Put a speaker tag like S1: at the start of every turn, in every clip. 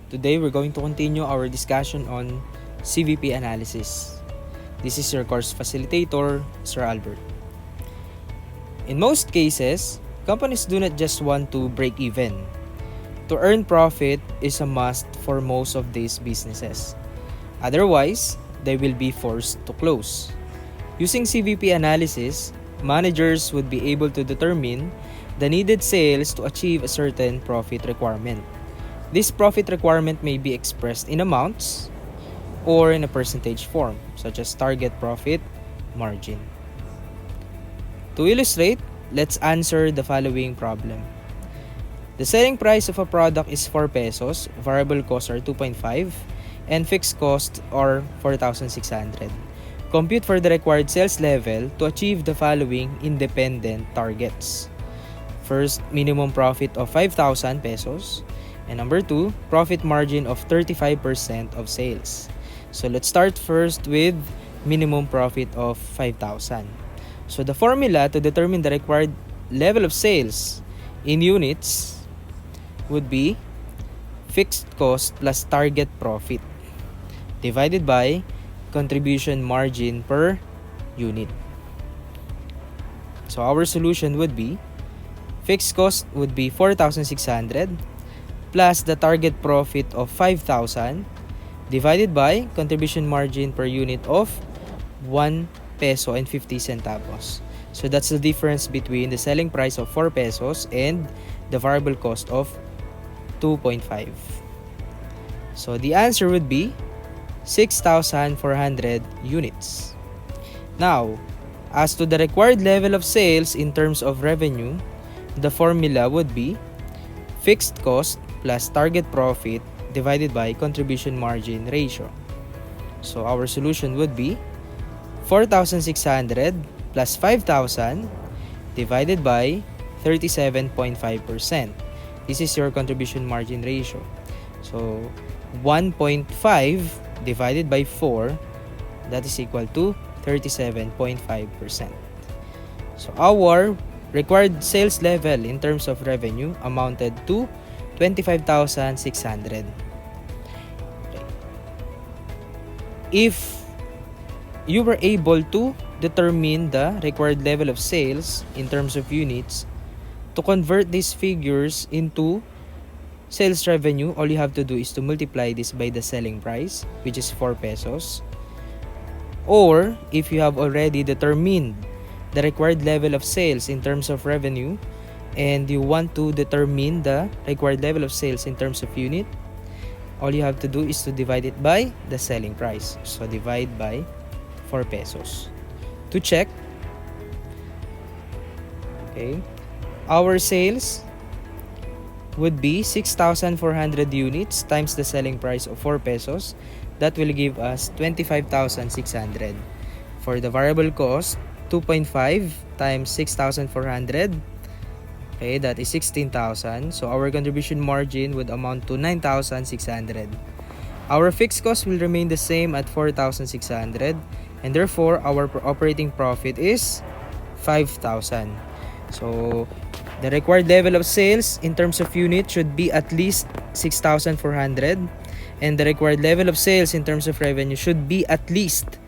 S1: Today we're going to continue our discussion on CVP Analysis. This is your course facilitator, Sir Albert. In most cases, companies do not just want to break even. To earn profit is a must for most of these businesses. Otherwise, they will be forced to close. Using CVP Analysis, managers would be able to determine the needed sales to achieve a certain profit requirement. This profit requirement may be expressed in amounts or in a percentage form, such as target profit margin. To illustrate, let's answer the following problem. The selling price of a product is 4 pesos, variable costs are 2.5, and fixed costs are 4,600. Compute for the required sales level to achieve the following independent targets. First, minimum profit of 5,000 pesos. And number 2, profit margin of 35% of sales. So let's start first with minimum profit of 5,000. So the formula to determine the required level of sales in units would be fixed cost plus target profit divided by contribution margin per unit. So our solution would be fixed cost would be 4,600 plus the target profit of 5,000 divided by contribution margin per unit of 1 peso and 50 centavos. So that's the difference between the selling price of 4 pesos and the variable cost of 2.5. So the answer would be 6,400 units. Now, as to the required level of sales in terms of revenue, the formula would be fixed cost plus target profit divided by contribution margin ratio. So our solution would be 4,600 plus 5,000 divided by 37.5%. This is your contribution margin ratio. So 1.5 divided by 4, that is equal to 37.5%. So our required sales level in terms of revenue amounted to 25,600. If you were able to determine the required level of sales in terms of units, to convert these figures into sales revenue, all you have to do is to multiply this by the selling price, which is 4 pesos. Or if you have already determined the required level of sales in terms of revenue and you want to determine the required level of sales in terms of unit, all you have to do is to divide it by the selling price. So divide by 4 pesos. To check, okay, our sales would be 6,400 units times the selling price of 4 pesos. That will give us 25,600. For the variable cost, 2.5 times 6,400, okay, that is 16,000. So our contribution margin would amount to 9,600. Our fixed cost will remain the same at 4,600, and therefore our operating profit is 5,000. So the required level of sales in terms of unit should be at least 6,400, and the required level of sales in terms of revenue should be at least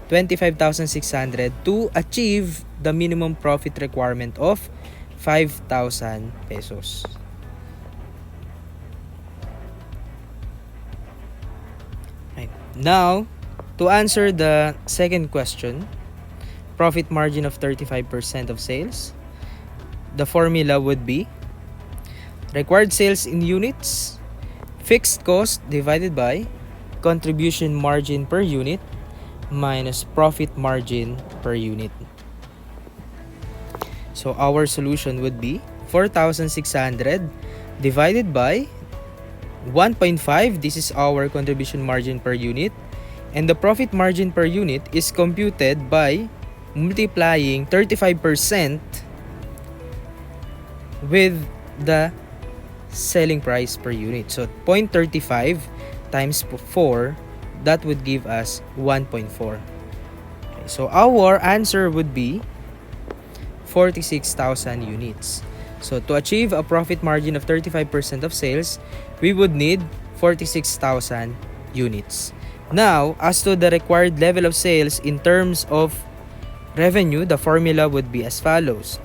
S1: 25,600 to achieve the minimum profit requirement of 5,000 pesos. Right. Now, to answer the second question, profit margin of 35% of sales, the formula would be required sales in units, fixed cost divided by contribution margin per unit minus profit margin per unit. So our solution would be 4,600 divided by 1.5. This is our contribution margin per unit. And the profit margin per unit is computed by multiplying 35% with the selling price per unit. So 0.35 times 4, that would give us 1.4. Okay, so our answer would be 46,000 units. So to achieve a profit margin of 35% of sales, we would need 46,000 units. Now, as to the required level of sales in terms of revenue, the formula would be as follows.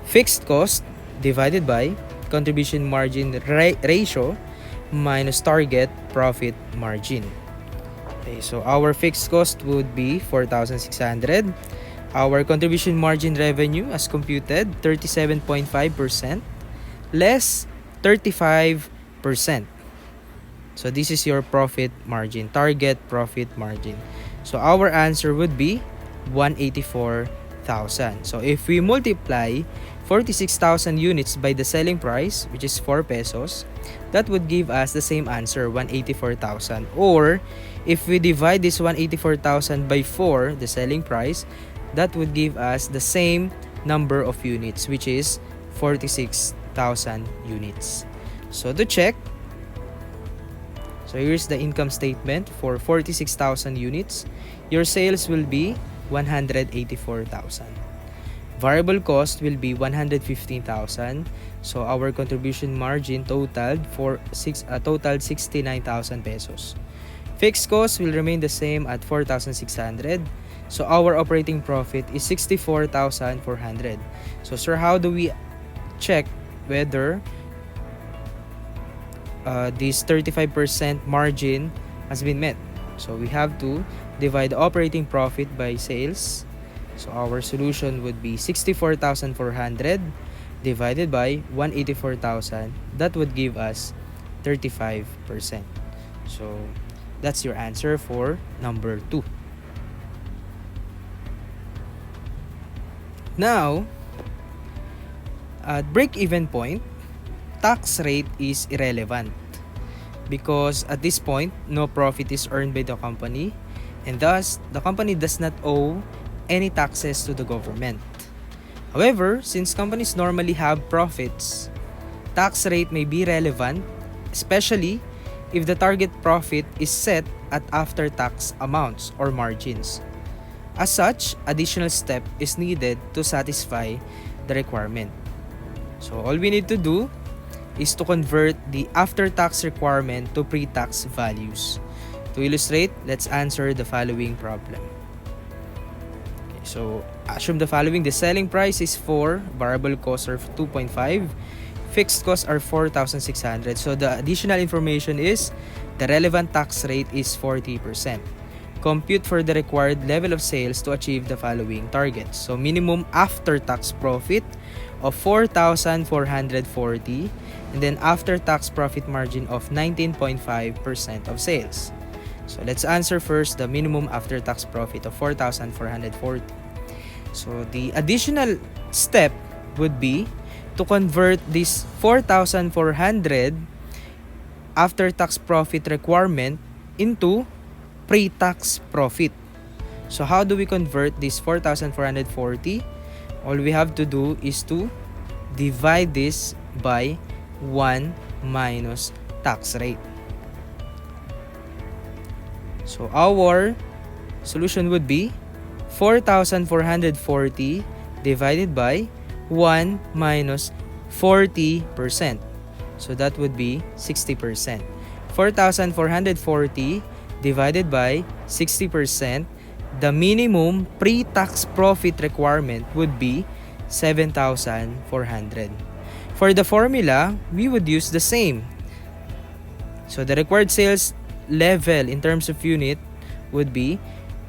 S1: Fixed cost divided by contribution margin ratio minus target profit margin. Okay, so our fixed cost would be 4,600. Our contribution margin revenue as computed, 37.5% less 35%. So this is your profit margin, target profit margin. So our answer would be 184,000. So if we multiply 46,000 units by the selling price, which is 4 pesos, that would give us the same answer, 184,000. Or if we divide this 184,000 by 4, the selling price, that would give us the same number of units, which is 46,000 units. So to check, so here's the income statement for 46,000 units. Your sales will be 184,000. Variable cost will be 115,000. So our contribution margin totaled 69,000 pesos. Fixed cost will remain the same at 4,600. So our operating profit is 64,400. So sir, how do we check whether this 35% margin has been met? So we have to divide the operating profit by sales. So our solution would be 64,400 divided by 184,000. That would give us 35%. So that's your answer for number 2. Now, at break-even point, tax rate is irrelevant because at this point, no profit is earned by the company, and thus, the company does not owe any taxes to the government. However, since companies normally have profits, tax rate may be relevant, especially if the target profit is set at after-tax amounts or margins. As such, additional step is needed to satisfy the requirement. So all we need to do is to convert the after-tax requirement to pre-tax values. To illustrate, let's answer the following problem. Okay, so assume the following: the selling price is 4, variable costs are 2.5, fixed costs are 4,600. So the additional information is the relevant tax rate is 40%. Compute for the required level of sales to achieve the following targets. So minimum after-tax profit of 4,440 and then after-tax profit margin of 19.5% of sales. So let's answer first the minimum after-tax profit of 4,440. So the additional step would be to convert this 4,400 after-tax profit requirement into pre-tax profit. So how do we convert this 4,440? All we have to do is to divide this by 1 minus tax rate. So our solution would be 4,440 divided by 1 minus 40%. So that would be 60%. 4,440 divided by 60%, the minimum pre-tax profit requirement would be 7,400. For the formula, we would use the same. So the required sales level in terms of unit would be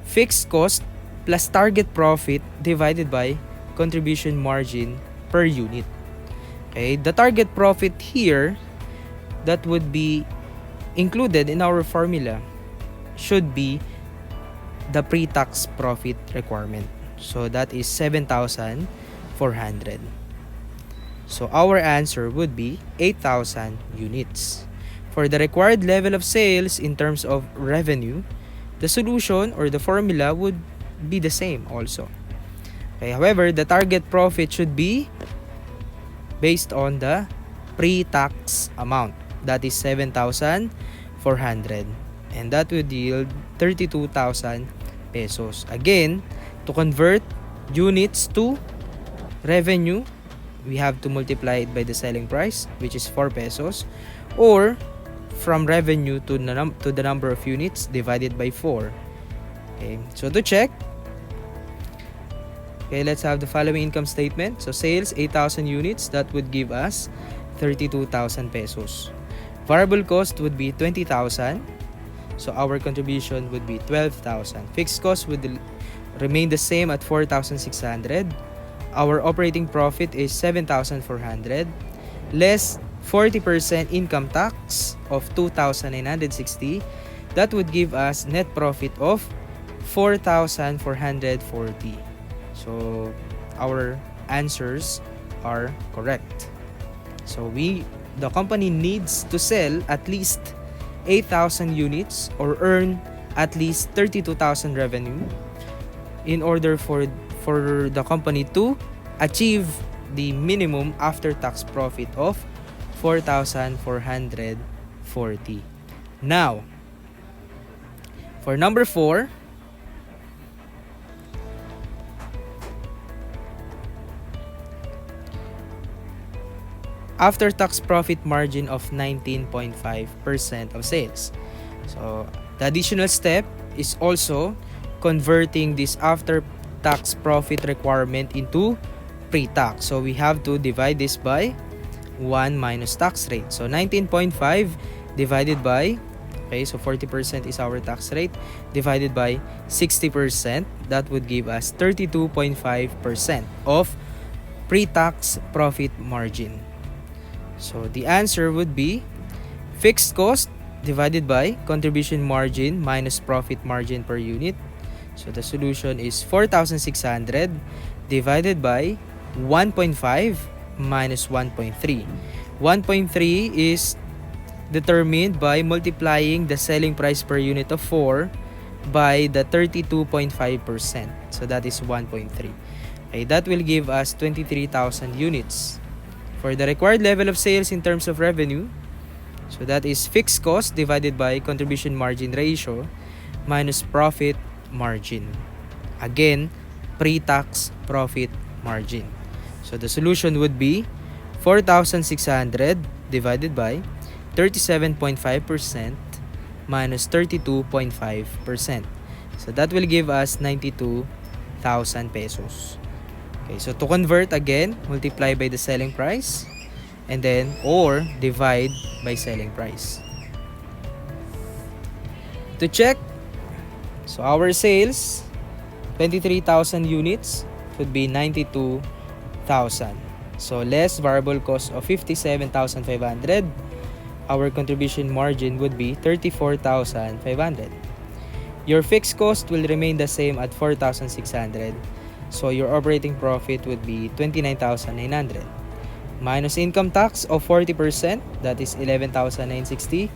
S1: fixed cost plus target profit divided by contribution margin per unit. Okay, the target profit here that would be included in our formula should be the pre-tax profit requirement. So that is 7,400. So our answer would be 8,000 units. For the required level of sales in terms of revenue, the solution or the formula would be the same also. Okay, however, the target profit should be based on the pre-tax amount. That is 7,400. And that would yield 32,000 pesos. Again, to convert units to revenue, we have to multiply it by the selling price, which is 4 pesos, or from revenue to the number of units divided by 4. Okay, so to check, okay, let's have the following income statement. So sales 8,000 units, that would give us 32,000 pesos. Variable cost would be 20,000. So our contribution would be 12,000. Fixed cost would remain the same at 4,600. Our operating profit is 7,400 less 40% income tax of 2,960. That would give us net profit of 4,440. So our answers are correct. So the company needs to sell at least 8,000 units or earn at least 32,000 revenue in order for the company to achieve the minimum after-tax profit of 4,440. Now, for number 4, after-tax profit margin of 19.5% of sales. So, the additional step is also converting this after-tax profit requirement into pre-tax. So, we have to divide this by 1 minus tax rate. So, 19.5 divided by, okay, so 40% is our tax rate, divided by 60%, that would give us 32.5% of pre-tax profit margin. So the answer would be fixed cost divided by contribution margin minus profit margin per unit. So the solution is 4,600 divided by 1.5 minus 1.3. 1.3 is determined by multiplying the selling price per unit of 4 by the 32.5%. So that is 1.3. Okay, that will give us 23,000 units. For the required level of sales in terms of revenue, so that is fixed cost divided by contribution margin ratio minus profit margin. Again, pre-tax profit margin. So the solution would be 4,600 divided by 37.5% minus 32.5%. So that will give us 92,000 pesos. Okay, so to convert again, multiply by the selling price and then or divide by selling price. To check, so our sales 23,000 units would be 92,000. So less variable cost of 57,500, our contribution margin would be 34,500. Your fixed cost will remain the same at 4,600. So your operating profit would be 29,900. Minus income tax of 40%, that is 11,960.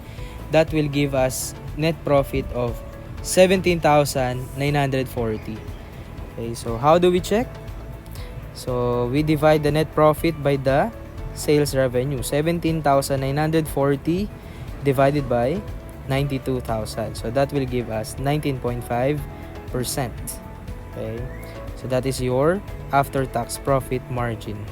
S1: That will give us net profit of 17,940. Okay, so how do we check? So we divide the net profit by the sales revenue. 17,940 divided by 92,000. So that will give us 19.5%. Okay. So that is your after-tax profit margin.